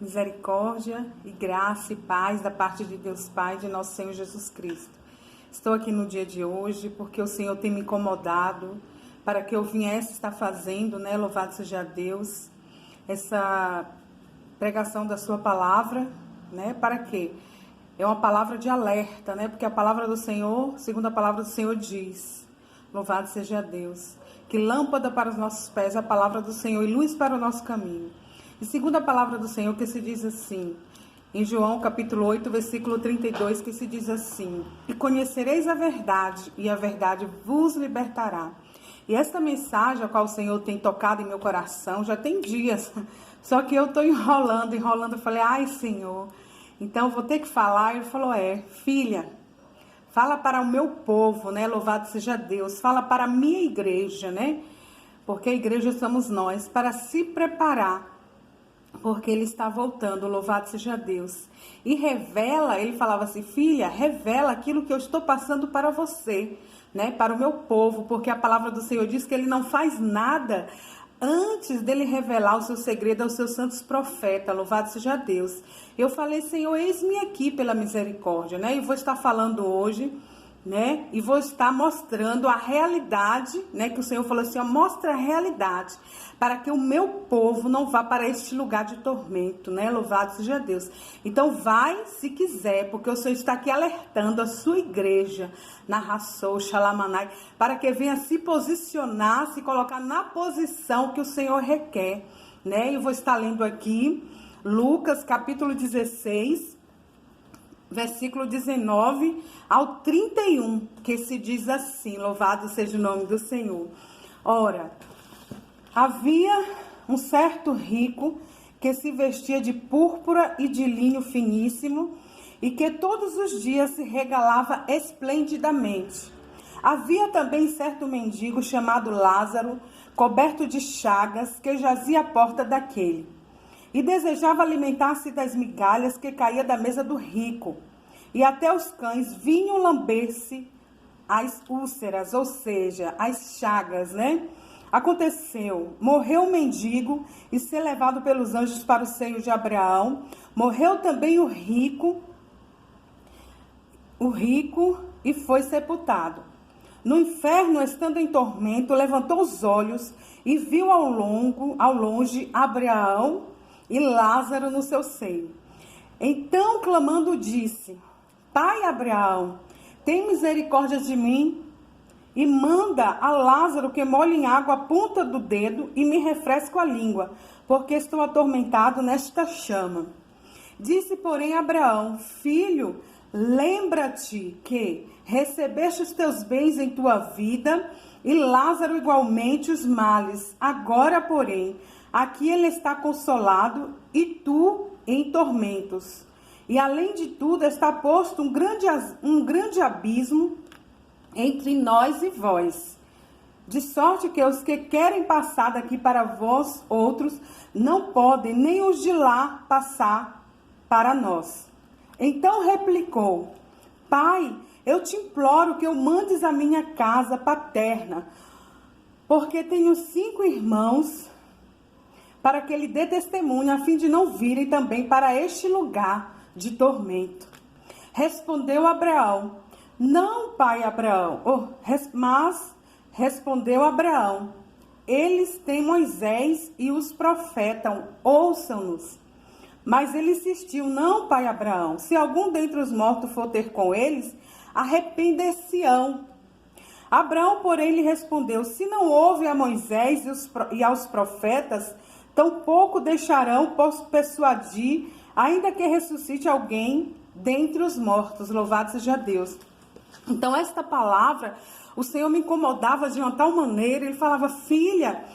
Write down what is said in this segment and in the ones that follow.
misericórdia e graça e paz da parte de Deus Pai, de nosso Senhor Jesus Cristo. Estou aqui no dia de hoje porque o Senhor tem me incomodado para que eu viesse estar fazendo, louvado seja Deus, essa pregação da sua palavra, para quê? É uma palavra de alerta, porque a palavra do Senhor, segundo a palavra do Senhor diz, louvado seja Deus, que lâmpada para os nossos pés é a palavra do Senhor e luz para o nosso caminho. E segundo a palavra do Senhor, que se diz assim, em João capítulo 8, versículo 32, que se diz assim: e conhecereis a verdade, e a verdade vos libertará. E esta mensagem, a qual o Senhor tem tocado em meu coração, já tem dias, só que eu estou enrolando, eu falei, ai Senhor, então vou ter que falar. Ele falou, filha, fala para o meu povo, louvado seja Deus, fala para a minha igreja, porque a igreja somos nós, para se preparar, porque ele está voltando, louvado seja Deus. E revela, ele falava assim, filha, revela aquilo que eu estou passando para você, para o meu povo, porque a palavra do Senhor diz que ele não faz nada antes dele revelar o seu segredo aos seus santos profetas, louvado seja Deus. Eu falei, Senhor, eis-me aqui pela misericórdia, e vou estar falando hoje, e vou estar mostrando a realidade, que o Senhor falou assim, mostra a realidade, para que o meu povo não vá para este lugar de tormento, louvado seja Deus. Então vai, se quiser, porque o Senhor está aqui alertando a sua igreja, na Rassou, Xalamanai, para que venha se posicionar, se colocar na posição que o Senhor requer, Eu vou estar lendo aqui, Lucas capítulo 16, versículo 19 ao 31, que se diz assim, louvado seja o nome do Senhor. Ora, havia um certo rico que se vestia de púrpura e de linho finíssimo e que todos os dias se regalava esplendidamente. Havia também certo mendigo chamado Lázaro, coberto de chagas, que jazia à porta daquele e desejava alimentar-se das migalhas que caía da mesa do rico. E até os cães vinham lamber-se as úlceras, ou seja, as chagas, Aconteceu, morreu o mendigo e ser levado pelos anjos para o seio de Abraão. Morreu também o rico e foi sepultado. No inferno, estando em tormento, levantou os olhos e viu ao longe Abraão e Lázaro no seu seio. Então, clamando, disse: Pai Abraão, tem misericórdia de mim e manda a Lázaro que molhe em água a ponta do dedo e me refresque a língua, porque estou atormentado nesta chama. Disse, porém, Abraão: Filho, lembra-te que recebeste os teus bens em tua vida e Lázaro igualmente os males. Agora, porém, aqui ele está consolado e tu em tormentos. E além de tudo está posto um grande abismo entre nós e vós. De sorte que os que querem passar daqui para vós outros não podem, nem os de lá passar para nós. Então replicou: Pai, eu te imploro que eu mandes a minha casa paterna, porque tenho 5 irmãos, para que ele dê testemunho, a fim de não virem também para este lugar de tormento. Respondeu Abraão: Não, pai Abraão, mas respondeu Abraão: Eles têm Moisés e os profetas, ouçam-nos. Mas ele insistiu: Não, pai Abraão, se algum dentre os mortos for ter com eles, arrepender-se-ão. Abraão, porém, lhe respondeu: Se não houve a Moisés e aos profetas, tampouco deixarão persuadir, ainda que ressuscite alguém dentre os mortos. Louvado seja Deus. Então, esta palavra, o Senhor me incomodava de uma tal maneira. Ele falava: filha,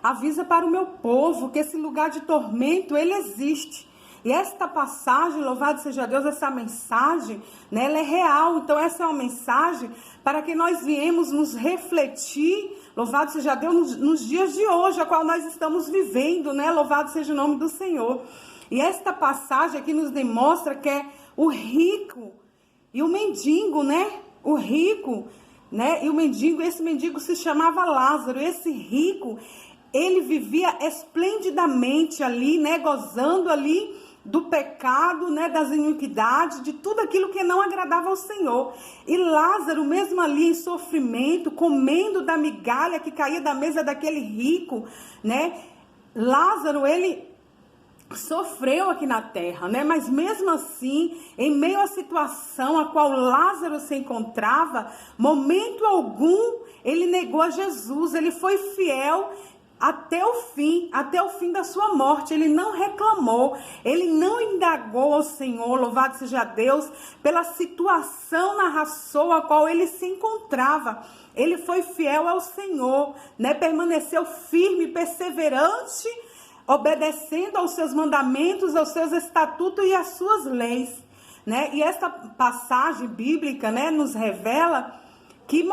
avisa para o meu povo que esse lugar de tormento, ele existe. E esta passagem, louvado seja Deus, essa mensagem, ela é real. Então, essa é uma mensagem para que nós viemos nos refletir, louvado seja Deus, nos dias de hoje, a qual nós estamos vivendo, louvado seja o nome do Senhor. E esta passagem aqui nos demonstra que é o rico e o mendigo, O rico, e o mendigo, esse mendigo se chamava Lázaro. Esse rico, ele vivia esplendidamente ali, né, gozando ali do pecado, né, das iniquidades, de tudo aquilo que não agradava ao Senhor. E Lázaro, mesmo ali em sofrimento, comendo da migalha que caía da mesa daquele rico, né, Lázaro, ele sofreu aqui na terra, né? Mas mesmo assim, em meio à situação a qual Lázaro se encontrava, momento algum ele negou a Jesus, ele foi fiel até o fim da sua morte. Ele não reclamou, ele não indagou ao Senhor, louvado seja Deus, pela situação na raçoa a qual ele se encontrava. Ele foi fiel ao Senhor, né? Permaneceu firme, perseverante, obedecendo aos seus mandamentos, aos seus estatutos e às suas leis, né? E essa passagem bíblica, né, nos revela que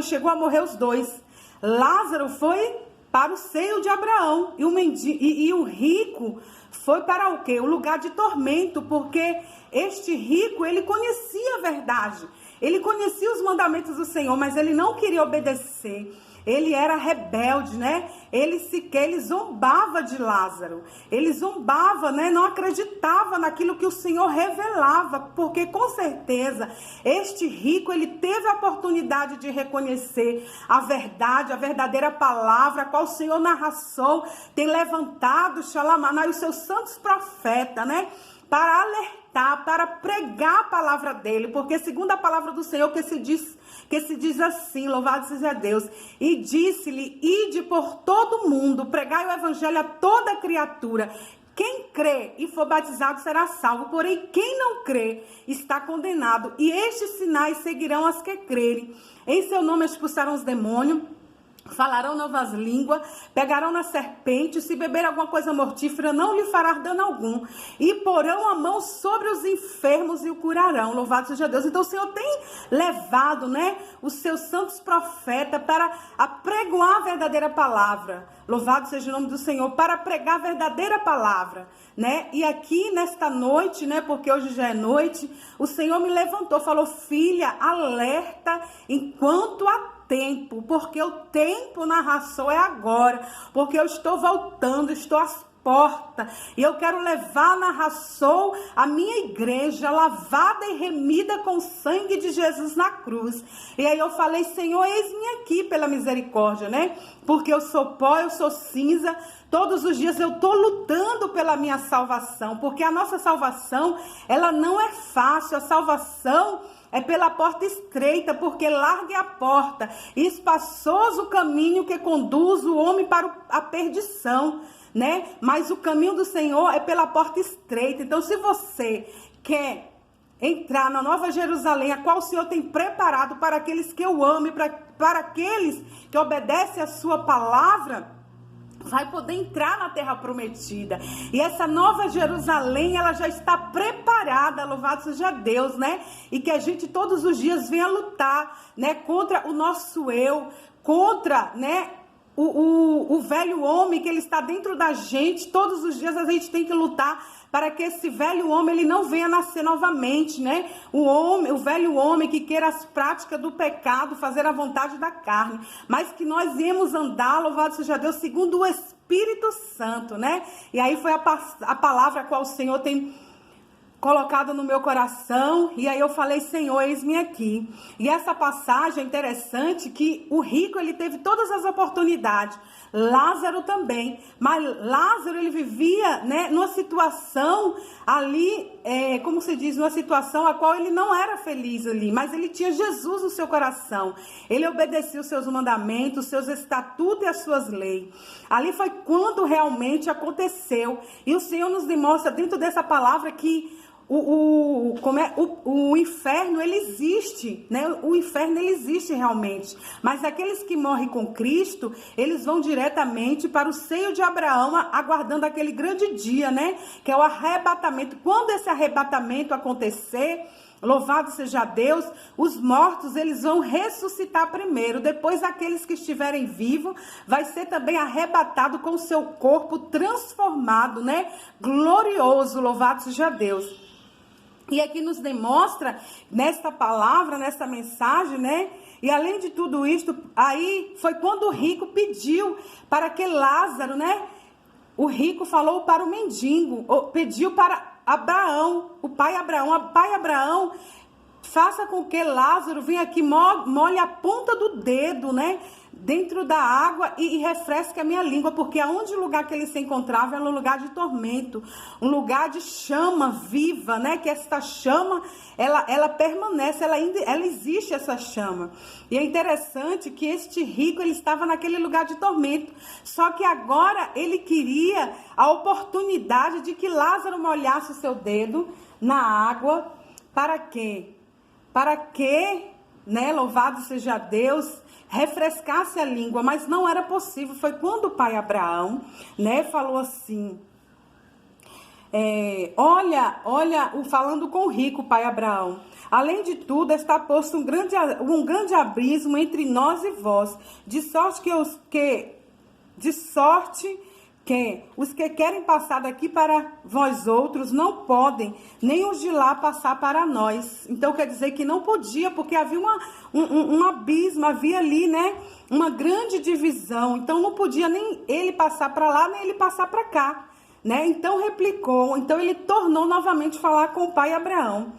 chegou a morrer os dois. Lázaro foi para o seio de Abraão e o rico foi para o quê? O lugar de tormento, porque este rico, ele conhecia a verdade, ele conhecia os mandamentos do Senhor, mas ele não queria obedecer. Ele era rebelde, né? Ele zombava de Lázaro. Ele zombava, né? Não acreditava naquilo que o Senhor revelava, porque com certeza este rico, ele teve a oportunidade de reconhecer a verdade, a verdadeira palavra, a qual o Senhor narração tem levantado, Xalamaná, e os seus santos profetas, né? Para alertar, para pregar a palavra dele, porque segundo a palavra do Senhor que se diz assim, louvado seja Deus, e disse-lhe, ide por todo mundo, pregai o evangelho a toda criatura. Quem crê e for batizado será salvo, porém quem não crê está condenado. E estes sinais seguirão as que crerem. Em seu nome expulsarão os demônios, falarão novas línguas, pegarão na serpente, se beber alguma coisa mortífera, não lhe fará dano algum, e porão a mão sobre os enfermos e o curarão. Louvado seja Deus. Então o Senhor tem levado, né, os seus santos profetas para apregoar a verdadeira palavra. Louvado seja o nome do Senhor, para pregar a verdadeira palavra, né? E aqui nesta noite, né, porque hoje já é noite, o Senhor me levantou, falou: filha, alerta enquanto há tempo, porque o tempo na ração é agora, porque eu estou voltando, estou às portas, e eu quero levar na ração a minha igreja, lavada e remida com o sangue de Jesus na cruz. E aí eu falei: Senhor, eis-me aqui pela misericórdia, né? Porque eu sou pó, eu sou cinza. Todos os dias eu estou lutando pela minha salvação, porque a nossa salvação, ela não é fácil. A salvação é pela porta estreita, porque larga é a porta, e espaçoso o caminho que conduz o homem para a perdição, né? Mas o caminho do Senhor é pela porta estreita. Então, se você quer entrar na Nova Jerusalém, a qual o Senhor tem preparado para aqueles que eu amo e para aqueles que obedecem a sua palavra, vai poder entrar na terra prometida. E essa Nova Jerusalém, ela já está preparada, louvado seja Deus, né? E que a gente todos os dias venha lutar, né, contra o nosso eu, contra, né, o velho homem que ele está dentro da gente. Todos os dias a gente tem que lutar para que esse velho homem ele não venha nascer novamente, né? O velho homem que queira as práticas do pecado, fazer a vontade da carne, mas que nós viemos andar, louvado seja Deus, segundo o Espírito Santo, né? E aí foi a palavra a qual o Senhor tem colocado no meu coração, e aí eu falei: Senhor, eis-me aqui. E essa passagem é interessante, que o rico, ele teve todas as oportunidades, Lázaro também, mas Lázaro, ele vivia, né, numa situação ali, como se diz, numa situação a qual ele não era feliz ali, mas ele tinha Jesus no seu coração, ele obedecia os seus mandamentos, os seus estatutos e as suas leis. Ali foi quando realmente aconteceu, e o Senhor nos demonstra dentro dessa palavra que o inferno, ele existe, né? O inferno, ele existe realmente, mas aqueles que morrem com Cristo, eles vão diretamente para o seio de Abraão, aguardando aquele grande dia, né? Que é o arrebatamento. Quando esse arrebatamento acontecer, louvado seja Deus, os mortos, eles vão ressuscitar primeiro. Depois, aqueles que estiverem vivos, vai ser também arrebatado com o seu corpo transformado, né? Glorioso, louvado seja Deus. E aqui nos demonstra, nesta palavra, nesta mensagem, né, E além de tudo isto, aí foi quando o rico pediu para que Lázaro, né? O rico falou para o mendigo, pediu para Abraão, o pai Abraão, faça com que Lázaro venha aqui, molhe a ponta do dedo, né? Dentro da água e refresque a minha língua, porque aonde o lugar que ele se encontrava era um lugar de tormento, um lugar de chama viva, né? Que esta chama, ela permanece, ela existe, essa chama. E é interessante que este rico, ele estava naquele lugar de tormento, só que agora ele queria a oportunidade de que Lázaro molhasse o seu dedo na água. Para quê? Para que, né, louvado seja Deus, refrescasse a língua, mas não era possível. Foi quando o pai Abraão, né, falou assim, falando com o rico, pai Abraão, além de tudo está posto um grande abismo entre nós e vós, de sorte que os que querem passar daqui para vós outros não podem, nem os de lá passar para nós. Então quer dizer que não podia, porque havia um abismo, havia ali, né, uma grande divisão. Então não podia nem ele passar para lá, nem ele passar para cá, né? Então ele tornou novamente falar com o pai Abraão.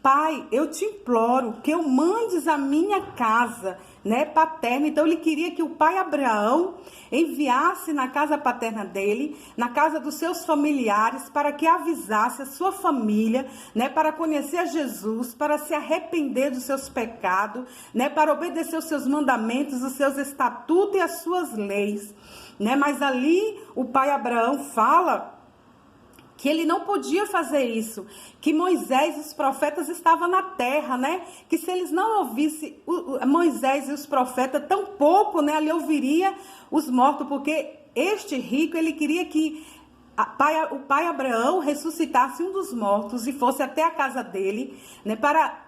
Pai, eu te imploro que eu mandes a minha casa, né, paterna. Então ele queria que o pai Abraão enviasse na casa paterna dele, na casa dos seus familiares, para que avisasse a sua família, né, para conhecer a Jesus, para se arrepender dos seus pecados, né, para obedecer os seus mandamentos, os seus estatutos e as suas leis, né? Mas ali o pai Abraão fala que ele não podia fazer isso, que Moisés e os profetas estavam na terra, né? Que se eles não ouvissem Moisés e os profetas, tampouco, né, ali ouviria os mortos, porque este rico, ele queria que o pai Abraão ressuscitasse um dos mortos e fosse até a casa dele, né, para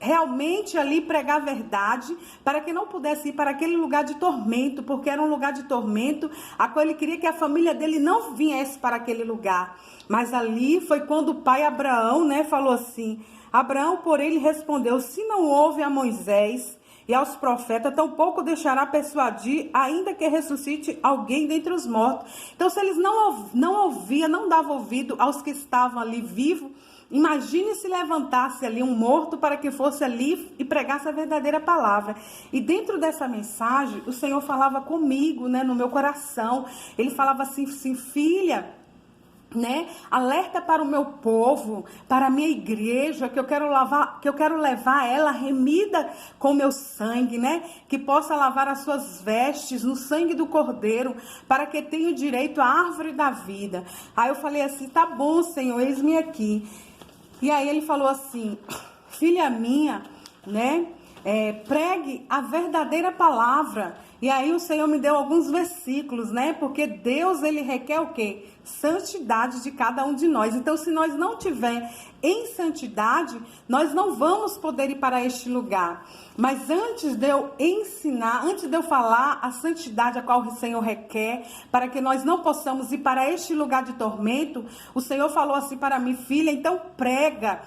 realmente ali pregar a verdade, para que não pudesse ir para aquele lugar de tormento, porque era um lugar de tormento, a qual ele queria que a família dele não viesse para aquele lugar. Mas ali foi quando o pai Abraão, né, falou assim, Abraão, porém, ele respondeu, se não ouve a Moisés e aos profetas, tampouco deixará persuadir, ainda que ressuscite alguém dentre os mortos. Então, se eles não ouviam, não davam ouvido aos que estavam ali vivos, imagine se levantasse ali um morto para que fosse ali e pregasse a verdadeira palavra. E dentro dessa mensagem, o Senhor falava comigo, né, no meu coração. Ele falava assim, filha, né, alerta para o meu povo, para a minha igreja, que eu quero levar ela remida com meu sangue, né, que possa lavar as suas vestes no sangue do Cordeiro, para que tenha o direito à árvore da vida. Aí eu falei assim, tá bom, Senhor, eis-me aqui. E aí ele falou assim, filha minha, né, pregue a verdadeira palavra. E aí o Senhor me deu alguns versículos, né, porque Deus, ele requer o quê? Santidade de cada um de nós. Então, se nós não tiver em santidade, nós não vamos poder ir para este lugar. Mas antes de eu ensinar, antes de eu falar a santidade a qual o Senhor requer, para que nós não possamos ir para este lugar de tormento, o Senhor falou assim para mim, filha, então prega,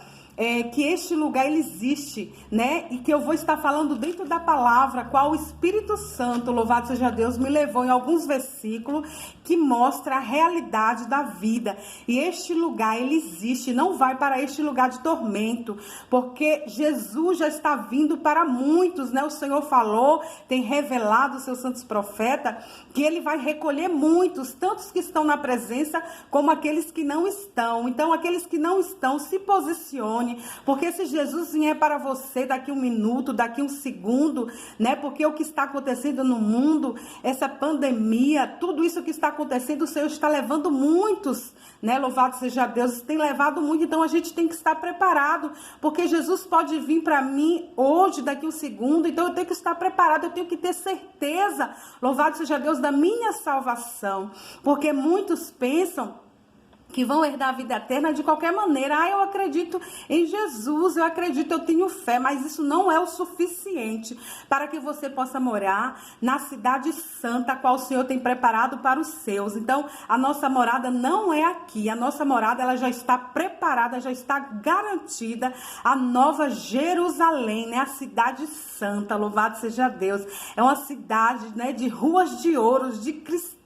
que este lugar ele existe, né? E que eu vou estar falando dentro da palavra, qual o Espírito Santo, louvado seja Deus, me levou em alguns versículos que mostra a realidade da vida. E este lugar ele existe, não vai para este lugar de tormento, porque Jesus já está vindo para muitos, né? O Senhor falou, tem revelado os seus santos profetas, que ele vai recolher muitos, tantos que estão na presença, como aqueles que não estão. Então, aqueles que não estão, se posicionem, porque se Jesus vier para você daqui um minuto, daqui um segundo, né? Porque o que está acontecendo no mundo, essa pandemia, tudo isso que está acontecendo, o Senhor está levando muitos, né? Louvado seja Deus, tem levado muito, então a gente tem que estar preparado, porque Jesus pode vir para mim hoje, daqui um segundo, então eu tenho que estar preparado, eu tenho que ter certeza, louvado seja Deus, da minha salvação, porque muitos pensam que vão herdar a vida eterna de qualquer maneira. Eu acredito em Jesus, eu acredito, eu tenho fé, mas isso não é o suficiente para que você possa morar na cidade santa, a qual o Senhor tem preparado para os seus. Então, a nossa morada não é aqui, a nossa morada ela já está preparada, já está garantida, a nova Jerusalém, né? A cidade santa, louvado seja Deus. É uma cidade, né, de ruas de ouro, de cristais.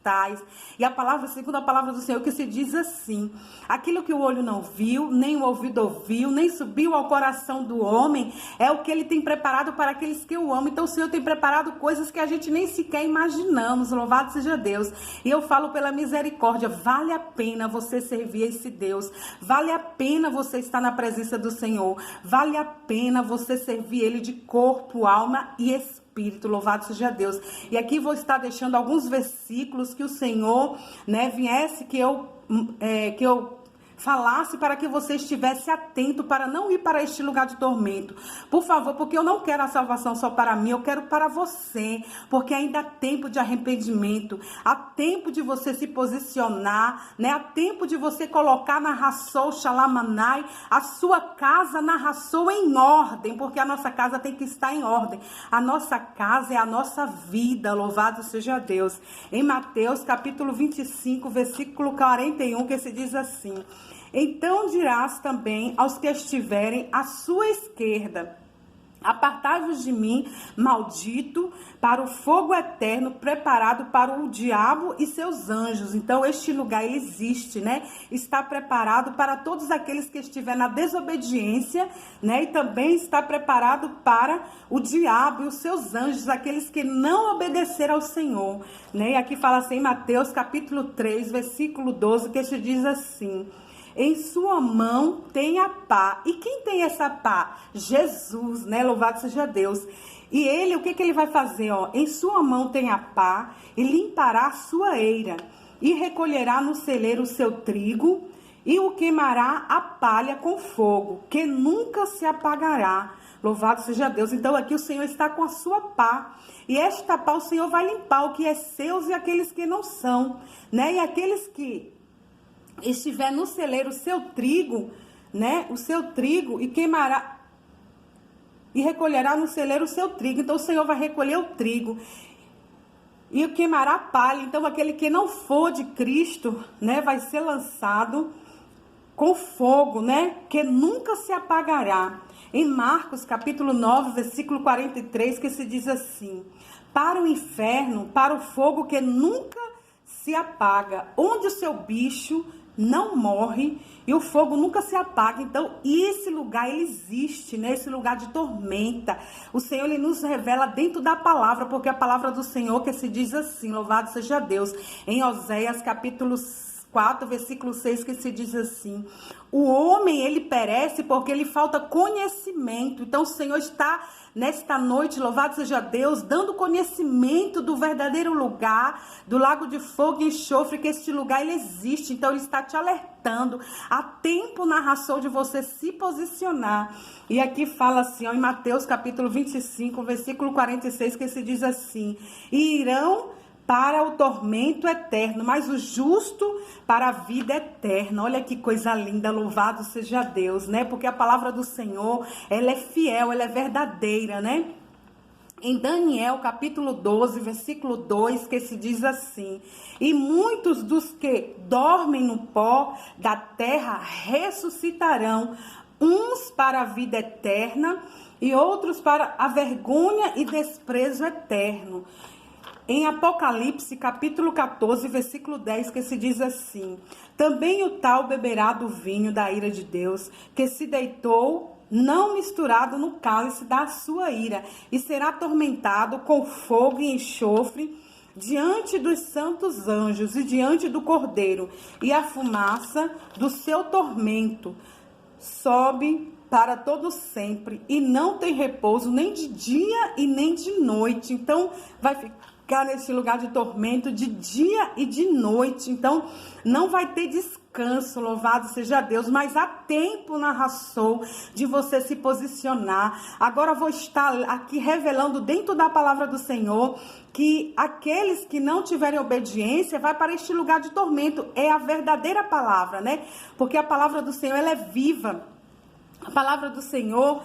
E a palavra, segundo a palavra do Senhor, que se diz assim: aquilo que o olho não viu, nem o ouvido ouviu, nem subiu ao coração do homem, é o que ele tem preparado para aqueles que o amam. Então o Senhor tem preparado coisas que a gente nem sequer imaginamos, louvado seja Deus. E eu falo pela misericórdia, vale a pena você servir esse Deus, vale a pena você estar na presença do Senhor, vale a pena você servir Ele de corpo, alma e espírito. Louvado seja Deus. E aqui vou estar deixando alguns versículos que o Senhor, né, viesse que eu falasse para que você estivesse atento para não ir para este lugar de tormento. Por favor, porque eu não quero a salvação só para mim, eu quero para você, porque ainda há tempo de arrependimento, há tempo de você se posicionar, né? Há tempo de você colocar na Rassou Shalamanai a sua casa na Rassou em ordem, porque a nossa casa tem que estar em ordem. A nossa casa é a nossa vida, louvado seja Deus. Em Mateus capítulo 25, versículo 41, que se diz assim: então dirás também aos que estiverem à sua esquerda: apartai-vos de mim, maldito, para o fogo eterno preparado para o diabo e seus anjos. Então este lugar ele existe, né? Está preparado para todos aqueles que estiverem na desobediência, né? E também está preparado para o diabo e os seus anjos, aqueles que não obedeceram ao Senhor, né? E aqui fala assim em Mateus capítulo 3, versículo 12, que se diz assim: em sua mão tem a pá. E quem tem essa pá? Jesus, né? Louvado seja Deus. E ele, o que ele vai fazer? Ó? Em sua mão tem a pá, e limpará a sua eira, e recolherá no celeiro o seu trigo, e o queimará a palha com fogo, que nunca se apagará. Louvado seja Deus. Então aqui o Senhor está com a sua pá. E esta pá o Senhor vai limpar o que é seus e aqueles que não são, né? E aqueles que estiver no celeiro o seu trigo, né? O seu trigo, e queimará e recolherá no celeiro o seu trigo. Então o Senhor vai recolher o trigo e queimará a palha. Então aquele que não for de Cristo, né, vai ser lançado com fogo, né, que nunca se apagará. Em Marcos capítulo 9, versículo 43, que se diz assim: para o inferno, para o fogo que nunca se apaga, onde o seu bicho não morre e o fogo nunca se apaga. Então esse lugar ele existe, né? Esse lugar de tormenta, o Senhor ele nos revela dentro da palavra, porque a palavra do Senhor que se diz assim, louvado seja Deus, em Oséias capítulo 4, versículo 6, que se diz assim: o homem ele perece porque lhe falta conhecimento. Então o Senhor está nesta noite, louvado seja Deus, dando conhecimento do verdadeiro lugar, do lago de fogo e enxofre, que este lugar ele existe. Então ele está te alertando. Há tempo na Rassou de você se posicionar. E aqui fala assim, ó, em Mateus capítulo 25, versículo 46, que se diz assim: e irão para o tormento eterno, mas o justo para a vida eterna. Olha que coisa linda, louvado seja Deus, né? Porque a palavra do Senhor, ela é fiel, ela é verdadeira, né? Em Daniel, capítulo 12, versículo 2, que se diz assim: e muitos dos que dormem no pó da terra ressuscitarão, uns para a vida eterna e outros para a vergonha e desprezo eterno. Em Apocalipse, capítulo 14, versículo 10, que se diz assim: também o tal beberá do vinho da ira de Deus, que se deitou, não misturado no cálice da sua ira, e será atormentado com fogo e enxofre diante dos santos anjos e diante do Cordeiro, e a fumaça do seu tormento sobe para todo sempre, e não tem repouso nem de dia e nem de noite. Então vai ficar ficar nesse lugar de tormento de dia e de noite. Então, não vai ter descanso, louvado seja Deus, mas há tempo na Rassou de você se posicionar. Agora eu vou estar aqui revelando dentro da palavra do Senhor que aqueles que não tiverem obediência vai para este lugar de tormento. É a verdadeira palavra, né? Porque a palavra do Senhor, ela é viva. A palavra do Senhor,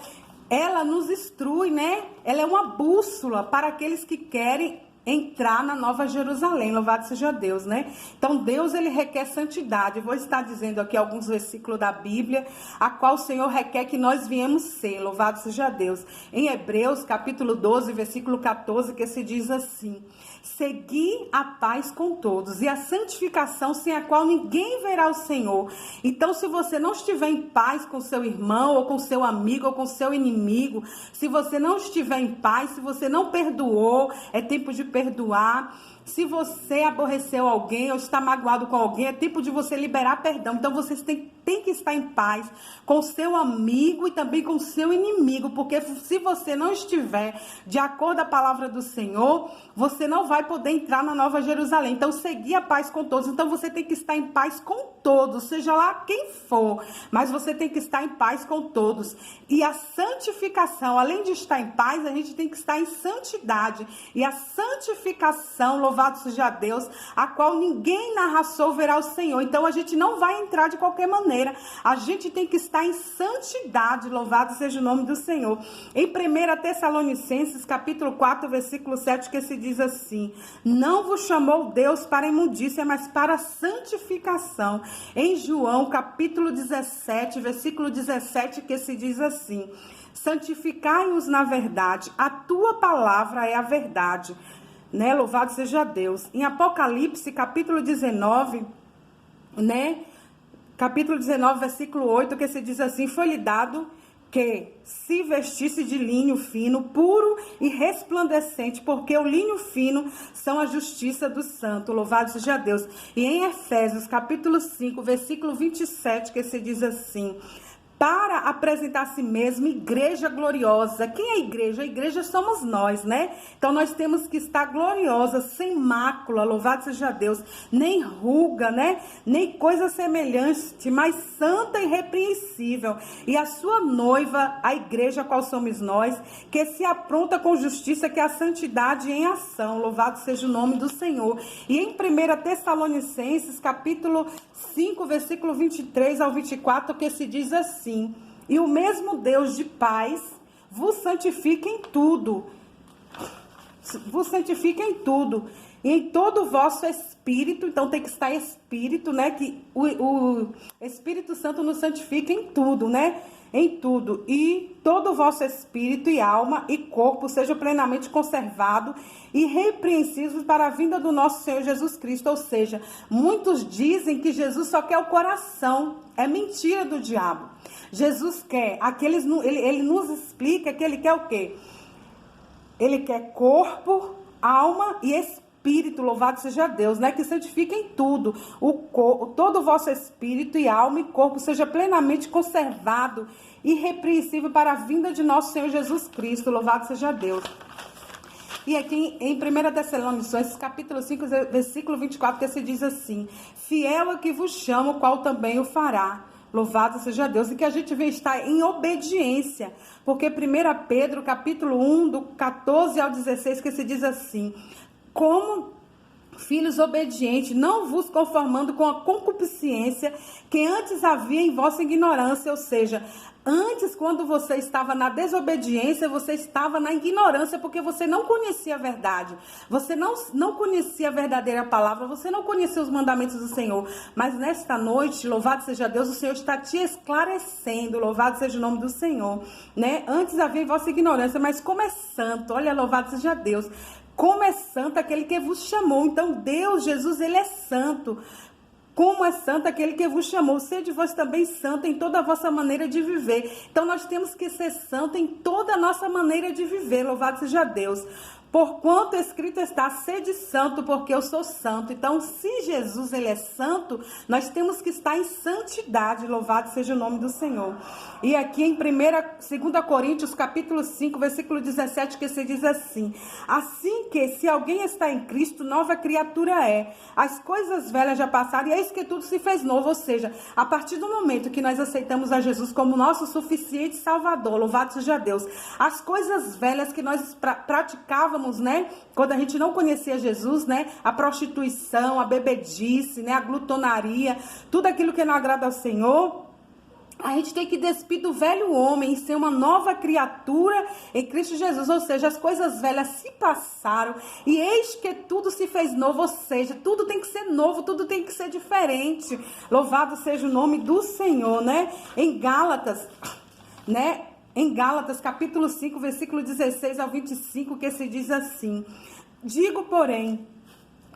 ela nos instrui, né? Ela é uma bússola para aqueles que querem entrar na Nova Jerusalém, louvado seja Deus, né? Então Deus, ele requer santidade. Eu vou estar dizendo aqui alguns versículos da Bíblia, a qual o Senhor requer que nós viemos ser, louvado seja Deus. Em Hebreus, capítulo 12, versículo 14, que se diz assim: segui a paz com todos e a santificação, sem a qual ninguém verá o Senhor. Então, se você não estiver em paz com seu irmão, ou com seu amigo, ou com seu inimigo, se você não estiver em paz, se você não perdoou, é tempo de perdoar. Se você aborreceu alguém ou está magoado com alguém, é tempo de você liberar perdão. Então, vocês têm que estar em paz com o seu amigo e também com o seu inimigo, porque se você não estiver de acordo com a palavra do Senhor, você não vai poder entrar na Nova Jerusalém. Então, seguir a paz com todos. Então, você tem que estar em paz com todos, seja lá quem for, mas você tem que estar em paz com todos. E a santificação, além de estar em paz, a gente tem que estar em santidade. E a santificação, louvado seja Deus, a qual ninguém na Rassou verá o Senhor. Então, a gente não vai entrar de qualquer maneira. A gente tem que estar em santidade, louvado seja o nome do Senhor. Em 1 Tessalonicenses, capítulo 4, versículo 7, que se diz assim: não vos chamou Deus para imundícia, mas para santificação. Em João, capítulo 17, versículo 17, que se diz assim: santificai-os na verdade, a tua palavra é a verdade. Né? Louvado seja Deus. Em Apocalipse, capítulo 19, né? Capítulo 19, versículo 8, que se diz assim: foi-lhe dado que se vestisse de linho fino, puro e resplandecente, porque o linho fino são a justiça do santo. Louvado seja Deus. E em Efésios, capítulo 5, versículo 27, que se diz assim: para apresentar a si mesmo igreja gloriosa. Quem é a igreja? A igreja somos nós, né? Então nós temos que estar gloriosa, sem mácula, louvado seja Deus, nem ruga, né? Nem coisa semelhante, mas santa e irrepreensível. E a sua noiva, a igreja, qual somos nós, que se apronta com justiça, que é a santidade em ação. Louvado seja o nome do Senhor. E em 1 Tessalonicenses, capítulo 5, versículo 23 ao 24, que se diz assim: e o mesmo Deus de paz vos santifica em tudo. Vos santifica em tudo. E em todo o vosso espírito. Então tem que estar espírito, né? Que o Espírito Santo nos santifica em tudo, né? Em tudo. E todo o vosso espírito e alma e corpo seja plenamente conservado e irrepreensível para a vinda do nosso Senhor Jesus Cristo. Ou seja, muitos dizem que Jesus só quer o coração. É mentira do diabo. Jesus quer, ele nos explica que ele quer o quê? Ele quer corpo, alma e espírito, louvado seja Deus, né? Que santifica em tudo. Todo o vosso espírito e alma e corpo seja plenamente conservado, irrepreensível para a vinda de nosso Senhor Jesus Cristo, louvado seja Deus. E aqui em 1 Tessalonicenses, capítulo 5, versículo 24, que se diz assim: fiel é que vos chama, o qual também o fará. Louvado seja Deus. E que a gente venha estar em obediência. Porque 1 Pedro, capítulo 1, do 14 ao 16, que se diz assim: como filhos obedientes, não vos conformando com a concupiscência que antes havia em vossa ignorância. Ou seja, antes, quando você estava na desobediência, você estava na ignorância, porque você não conhecia a verdade. Você não conhecia a verdadeira palavra, você não conhecia os mandamentos do Senhor. Mas nesta noite, louvado seja Deus, o Senhor está te esclarecendo, louvado seja o nome do Senhor, né? Antes havia em vossa ignorância, mas como é santo, olha, louvado seja Deus, como é santo aquele que vos chamou. Então Deus, Jesus, ele é santo. Como é santo aquele que vos chamou, sede vós também santo em toda a vossa maneira de viver. Então nós temos que ser santo em toda a nossa maneira de viver, louvado seja Deus. Porquanto escrito está, sede santo, porque eu sou santo. Então, se Jesus ele é santo, nós temos que estar em santidade. Louvado seja o nome do Senhor. E aqui em 2 Coríntios, capítulo 5, versículo 17, que se diz assim: assim que, se alguém está em Cristo, nova criatura é. As coisas velhas já passaram e eis que tudo se fez novo. Ou seja, a partir do momento que nós aceitamos a Jesus como nosso suficiente Salvador, louvado seja Deus, as coisas velhas que nós praticávamos, né, quando a gente não conhecia Jesus, né, a prostituição, a bebedice, né, a glutonaria, tudo aquilo que não agrada ao Senhor, a gente tem que despir do velho homem e ser uma nova criatura em Cristo Jesus. Ou seja, as coisas velhas se passaram e eis que tudo se fez novo. Ou seja, tudo tem que ser novo, tudo tem que ser diferente. Louvado seja o nome do Senhor, né? Em Gálatas, né? Em Gálatas, capítulo 5, versículo 16 ao 25, que se diz assim: digo, porém,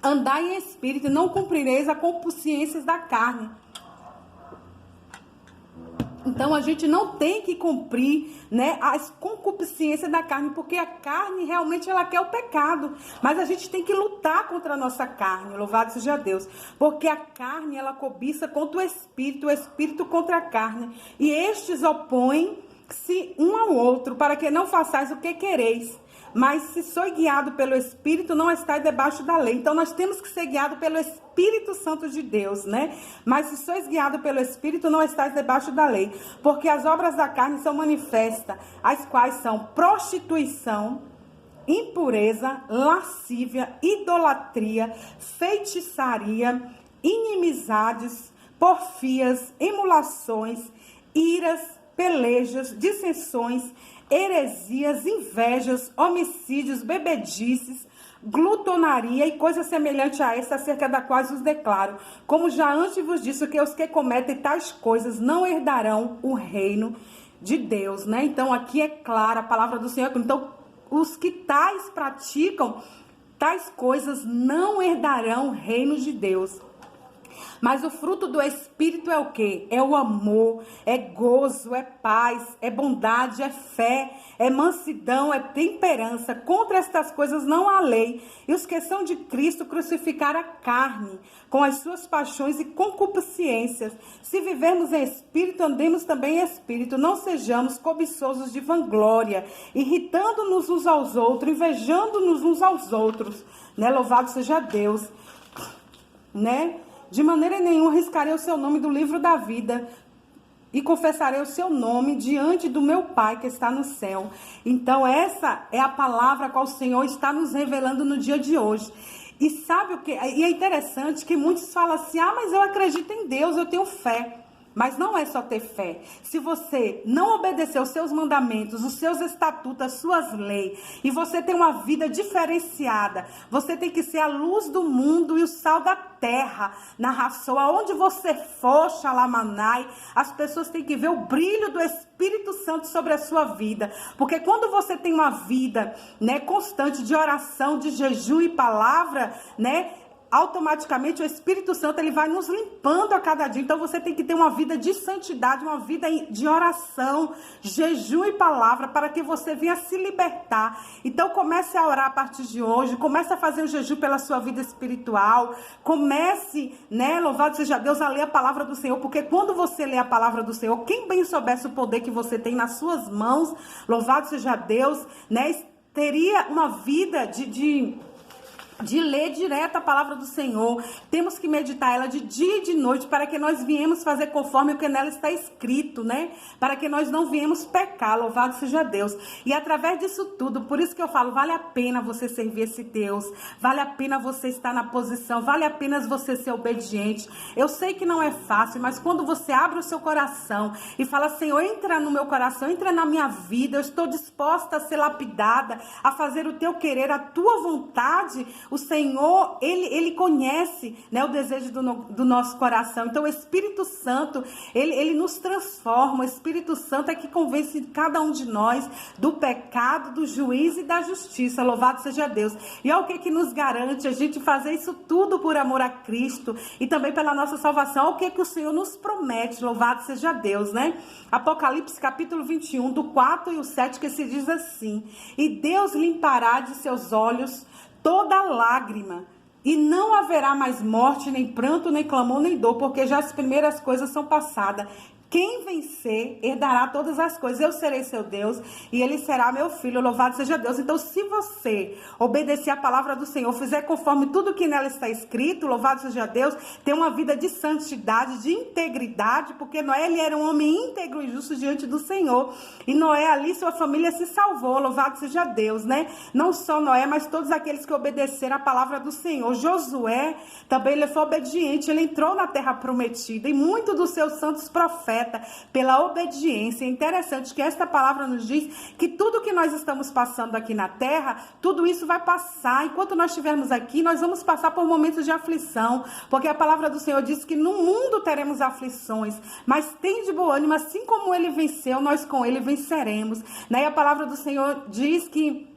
andai em espírito, e não cumprireis a concupiscências da carne. Então, a gente não tem que cumprir, né, as concupiscências da carne, porque a carne realmente ela quer o pecado. Mas a gente tem que lutar contra a nossa carne, louvado seja Deus. Porque a carne, ela cobiça contra o espírito contra a carne. E estes opõem-se um ao outro, para que não façais o que quereis. Mas se sois guiado pelo Espírito, não estáis debaixo da lei. Então, nós temos que ser guiados pelo Espírito Santo de Deus, né? Mas se sois guiado pelo Espírito, não estáis debaixo da lei. Porque as obras da carne são manifestas, as quais são prostituição, impureza, lascívia, idolatria, feitiçaria, inimizades, porfias, emulações, iras, pelejas, dissensões, heresias, invejas, homicídios, bebedices, glutonaria e coisa semelhante a essa, acerca da qual os declaro, como já antes vos disse, que os que cometem tais coisas não herdarão o reino de Deus, né? Então aqui é clara a palavra do Senhor. Então os que tais praticam tais coisas não herdarão o reino de Deus. Mas o fruto do Espírito é o quê? É o amor, é gozo, é paz, é bondade, é fé, é mansidão, é temperança. Contra estas coisas não há lei. E os que são de Cristo crucificaram a carne, com as suas paixões e concupiscências. Se vivermos em Espírito, andemos também em Espírito. Não sejamos cobiçosos de vanglória, irritando-nos uns aos outros, invejando-nos uns aos outros. Né? Louvado seja Deus. Né? De maneira nenhuma riscarei o seu nome do livro da vida e confessarei o seu nome diante do meu Pai que está no céu. Então essa é a palavra que o Senhor está nos revelando no dia de hoje. E sabe o que? E é interessante que muitos falam assim: ah, mas eu acredito em Deus, eu tenho fé. Mas não é só ter fé. Se você não obedecer os seus mandamentos, os seus estatutos, as suas leis, e você tem uma vida diferenciada, você tem que ser a luz do mundo e o sal da terra, na ração, aonde você for, xalamanai, as pessoas têm que ver o brilho do Espírito Santo sobre a sua vida. Porque quando você tem uma vida, né, constante de oração, de jejum e palavra, né, automaticamente o Espírito Santo ele vai nos limpando a cada dia. Então você tem que ter uma vida de santidade, uma vida de oração, jejum e palavra, para que você venha se libertar. Então comece a orar a partir de hoje, comece a fazer o jejum pela sua vida espiritual, comece, né, louvado seja Deus, a ler a palavra do Senhor, porque quando você lê a palavra do Senhor, quem bem soubesse o poder que você tem nas suas mãos, louvado seja Deus, né, teria uma vida de ler direto a palavra do Senhor. Temos que meditar ela de dia e de noite, para que nós viemos fazer conforme o que nela está escrito, né? Para que nós não viemos pecar, louvado seja Deus. E através disso tudo, por isso que eu falo, vale a pena você servir esse Deus, vale a pena você estar na posição, vale a pena você ser obediente. Eu sei que não é fácil, mas quando você abre o seu coração e fala: Senhor, entra no meu coração, entra na minha vida, eu estou disposta a ser lapidada, a fazer o teu querer, a tua vontade, O Senhor, Ele conhece, né, o desejo do nosso coração. Então o Espírito Santo, ele nos transforma. O Espírito Santo é que convence cada um de nós do pecado, do juízo e da justiça. Louvado seja Deus. E olha o que nos garante a gente fazer isso tudo por amor a Cristo e também pela nossa salvação. Olha o que o Senhor nos promete. Louvado seja Deus, né? Apocalipse capítulo 21, do 4 e o 7, que se diz assim: e Deus limpará de seus olhos toda lágrima, e não haverá mais morte, nem pranto, nem clamor, nem dor, porque já as primeiras coisas são passadas. Quem vencer, herdará todas as coisas. Eu serei seu Deus e ele será meu filho. Louvado seja Deus. Então, se você obedecer a palavra do Senhor, fizer conforme tudo que nela está escrito, louvado seja Deus, ter uma vida de santidade, de integridade, porque Noé, ele era um homem íntegro e justo diante do Senhor. E Noé ali, sua família se salvou. Louvado seja Deus, né? Não só Noé, mas todos aqueles que obedeceram a palavra do Senhor. Josué também, ele foi obediente. Ele entrou na terra prometida e muitos dos seus santos profetas, pela obediência. É interessante que esta palavra nos diz que tudo que nós estamos passando aqui na terra, tudo isso vai passar. Enquanto nós estivermos aqui, nós vamos passar por momentos de aflição, porque a palavra do Senhor diz que no mundo teremos aflições, mas tem de bom ânimo, assim como ele venceu, nós com ele venceremos, né? E a palavra do Senhor diz que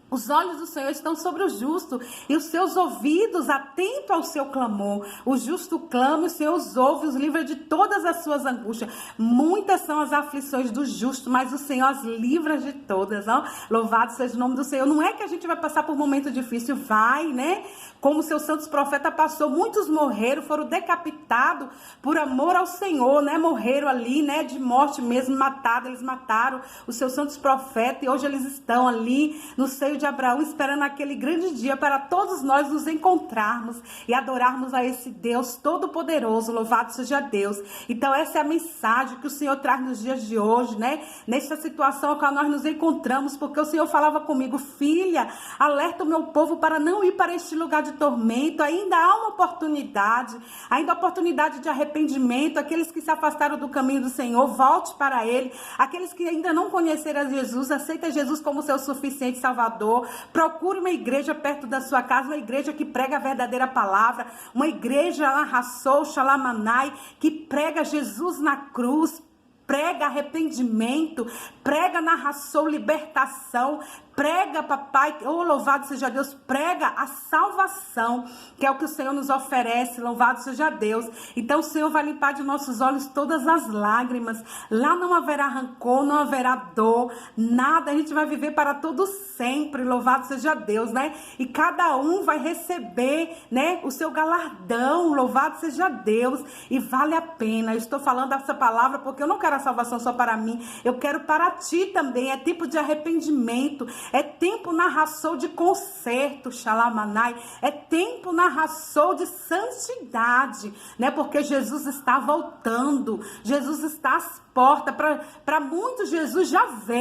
os olhos do Senhor estão sobre o justo e os seus ouvidos atentos ao seu clamor. O justo clama, os seus ouve, os livra de todas as suas angústias. Muitas são as aflições do justo, mas o Senhor as livra de todas. Não? Louvado seja o nome do Senhor. Não é que a gente vai passar por um momento difícil, vai, né? Como seus santos profetas passou, muitos morreram, foram decapitados por amor ao Senhor, né? Morreram ali, né? De morte mesmo, matados. Eles mataram os seus santos profetas e hoje eles estão ali no seio de Abraão, esperando aquele grande dia para todos nós nos encontrarmos e adorarmos a esse Deus todo-poderoso. Louvado seja Deus. Então essa é a mensagem que o Senhor traz nos dias de hoje, né? Nesta situação a qual nós nos encontramos, porque o Senhor falava comigo: filha, alerta o meu povo para não ir para este lugar de tormento. Ainda há uma oportunidade, ainda há oportunidade de arrependimento. Aqueles que se afastaram do caminho do Senhor, volte para Ele. Aqueles que ainda não conheceram a Jesus, aceita Jesus como seu suficiente Salvador. Procure uma igreja perto da sua casa, uma igreja que prega a verdadeira palavra, uma igreja lá, Rassou, Xalamanai, que prega Jesus na cruz, prega arrependimento, prega narração, libertação, prega, papai, oh, louvado seja Deus, prega a salvação, que é o que o Senhor nos oferece. Louvado seja Deus. Então o Senhor vai limpar de nossos olhos todas as lágrimas. Lá não haverá rancor, não haverá dor, nada. A gente vai viver para todo sempre. Louvado seja Deus, né? E cada um vai receber, né, o seu galardão. Louvado seja Deus. E vale a pena. Eu estou falando essa palavra porque eu não quero a salvação só para mim, eu quero para ti também. É tempo de arrependimento, é tempo na ração de conserto, Xalamanai, é tempo na ração de santidade, né? Porque Jesus está voltando, Jesus está às portas. Para muitos, Jesus já veio.